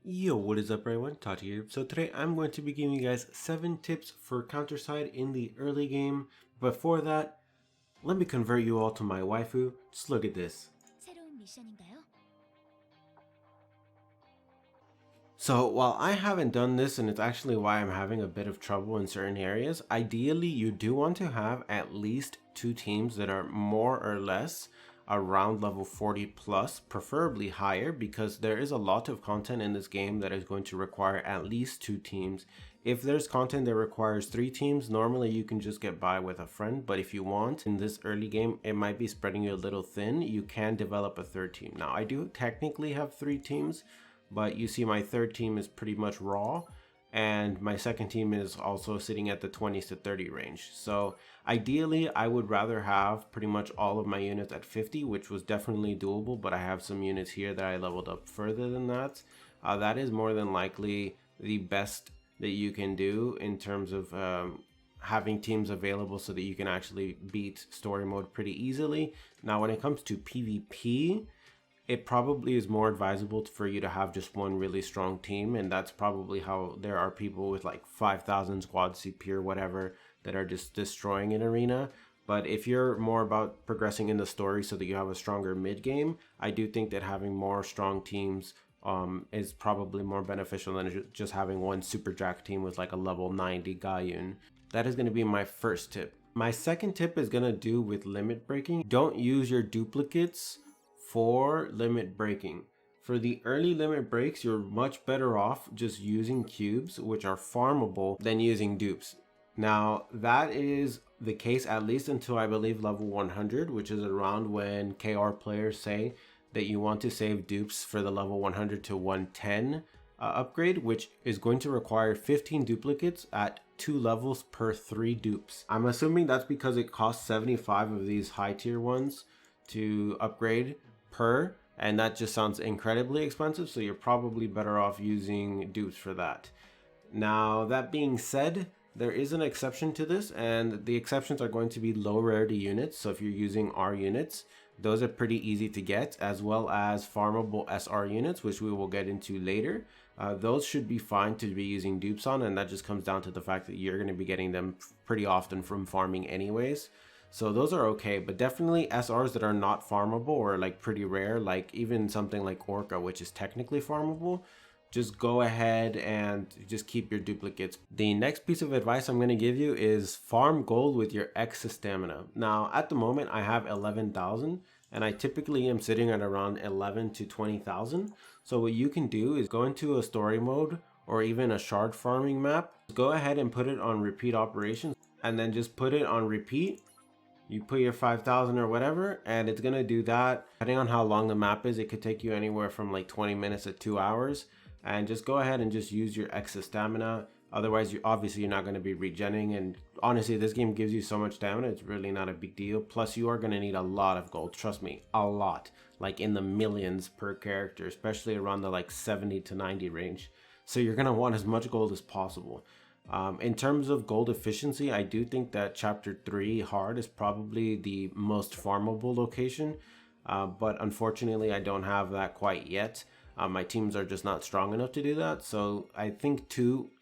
Yo, what is up everyone, Tati here. So today I'm going to be giving you guys 7 tips for counterside in the early game. Before that, let me convert you all to my waifu. Just look at this. So while I haven't done this, and it's actually why I'm having a bit of trouble in certain areas, ideally you do want to have at least 2 teams that are more or less around level 40 plus, preferably higher, because there is a lot of content in this game that is going to require at least 2 teams. If there's content that requires 3 teams, normally you can just get by with a friend, but if you want, in this early game, it might be spreading you a little thin, you can develop a 3rd team. Now, I do technically have 3 teams, but you see my 3rd team is pretty much raw, and my 2nd team is also sitting at the 20s to 30 range. So ideally I would rather have pretty much all of my units at 50, which was definitely doable, but I have some units here that I leveled up further than that. That is more than likely the best that you can do in terms of having teams available so that you can actually beat story mode pretty easily. Now when it comes to PvP, it probably is more advisable for you to have just one really strong team, and that's probably how there are people with like 5,000 squad CP or whatever that are just destroying an arena. But if you're more about progressing in the story so that you have a stronger mid game, I do think that having more strong teams is probably more beneficial than just having one super jack team with like a level 90 Gaiun. That is going to be my first tip. My second tip is going to do with limit breaking. Don't use your duplicates for limit breaking. For the early limit breaks, you're much better off just using cubes, which are farmable, than using dupes. Now, that is the case at least until I believe level 100, which is around when KR players say that you want to save dupes for the level 100 to 110 upgrade, which is going to require 15 duplicates at 2 levels per 3 dupes. I'm assuming that's because it costs 75 of these high tier ones to upgrade per, and that just sounds incredibly expensive, so you're probably better off using dupes for that. Now, that being said, there is an exception to this, and the exceptions are going to be low rarity units. So if you're using R units, those are pretty easy to get, as well as farmable SR units, which we will get into later. Those should be fine to be using dupes on, and that just comes down to the fact that you're going to be getting them pretty often from farming anyways. So those are okay, but definitely SRs that are not farmable or like pretty rare, like even something like Orca, which is technically farmable, just go ahead and just keep your duplicates. The next piece of advice I'm going to give you is farm gold with your excess stamina. Now, at the moment, I have 11,000 and I typically am sitting at around 11 to 20,000. So what you can do is go into a story mode or even a shard farming map. Go ahead and put it on repeat operations and then just put it on repeat. You put your 5,000 or whatever, and it's gonna do that. Depending on how long the map is, it could take you anywhere from like 20 minutes to 2 hours. And just go ahead and just use your excess stamina. Otherwise, obviously you're not gonna be regenning. And honestly, this game gives you so much stamina, it's really not a big deal. Plus, you are gonna need a lot of gold. Trust me, a lot. Like in the millions per character, especially around the like 70 to 90 range. So you're gonna want as much gold as possible. In terms of gold efficiency, I do think that chapter 3 hard is probably the most farmable location, but unfortunately I don't have that quite yet. My teams are just not strong enough to do that, so I think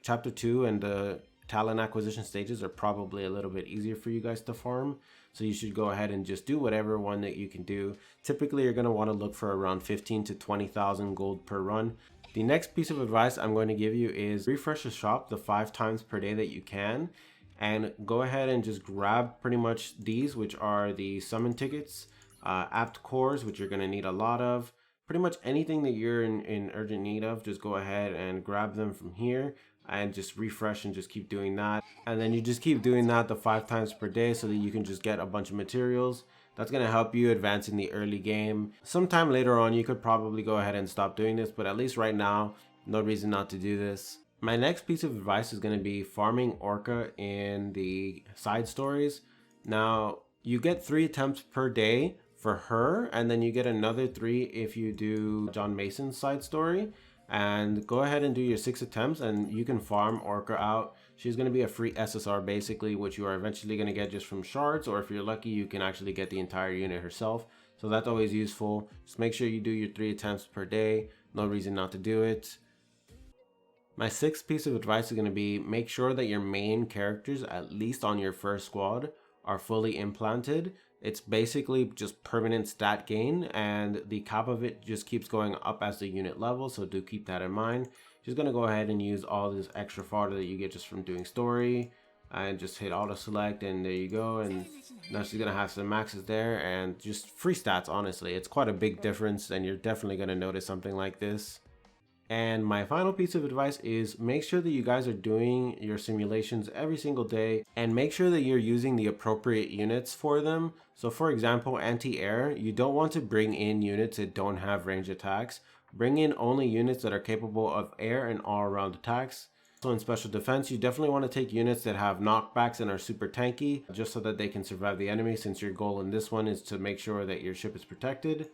chapter 2 and the talent acquisition stages are probably a little bit easier for you guys to farm, so you should go ahead and just do whatever one that you can do. Typically you're going to want to look for around 15 to 20,000 gold per run. The next piece of advice I'm going to give you is refresh the shop the 5 times per day that you can, and go ahead and just grab pretty much these, which are the summon tickets, apt cores, which you're going to need a lot of. Pretty much anything that you're in urgent need of, just go ahead and grab them from here and just refresh and just keep doing that. And then you just keep doing that the 5 times per day so that you can just get a bunch of materials. That's going to help you advance in the early game. Sometime later on, you could probably go ahead and stop doing this, but at least right now, no reason not to do this. My next piece of advice is going to be farming Orca in the side stories. Now, you get 3 attempts per day for her, and then you get another 3 if you do John Mason's side story. And go ahead and do your 6 attempts and you can farm Orca out. She's going to be a free SSR basically, which you are eventually going to get just from shards, or if you're lucky you can actually get the entire unit herself. So that's always useful. Just make sure you do your 3 attempts per day. No reason not to do it. My sixth piece of advice is going to be make sure that your main characters, at least on your first squad, are fully implanted. It's basically just permanent stat gain, and the cap of it just keeps going up as the unit level, so do keep that in mind. Just going to go ahead and use all this extra fodder that you get just from doing story, and just hit auto select, and there you go. And now she's going to have some maxes there, and just free stats. Honestly, it's quite a big difference, and you're definitely going to notice something like this. And my final piece of advice is make sure that you guys are doing your simulations every single day, and make sure that you're using the appropriate units for them. So for example, anti-air, you don't want to bring in units that don't have range attacks. Bring in only units that are capable of air and all around attacks. So in special defense, you definitely want to take units that have knockbacks and are super tanky, just so that they can survive the enemy, since your goal in this one is to make sure that your ship is protected.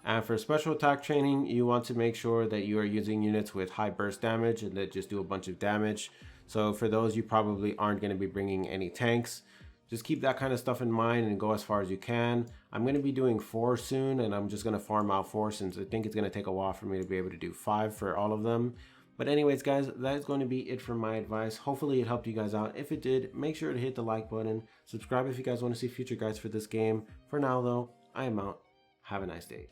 And for special attack training, you want to make sure that you are using units with high burst damage and that just do a bunch of damage. So for those, you probably aren't going to be bringing any tanks. Just keep that kind of stuff in mind and go as far as you can. I'm going to be doing 4 soon, and I'm just going to farm out 4 since I think it's going to take a while for me to be able to do 5 for all of them. But anyways, guys, that is going to be it for my advice. Hopefully it helped you guys out. If it did, make sure to hit the like button. Subscribe if you guys want to see future guides for this game. For now, though, I am out. Have a nice day.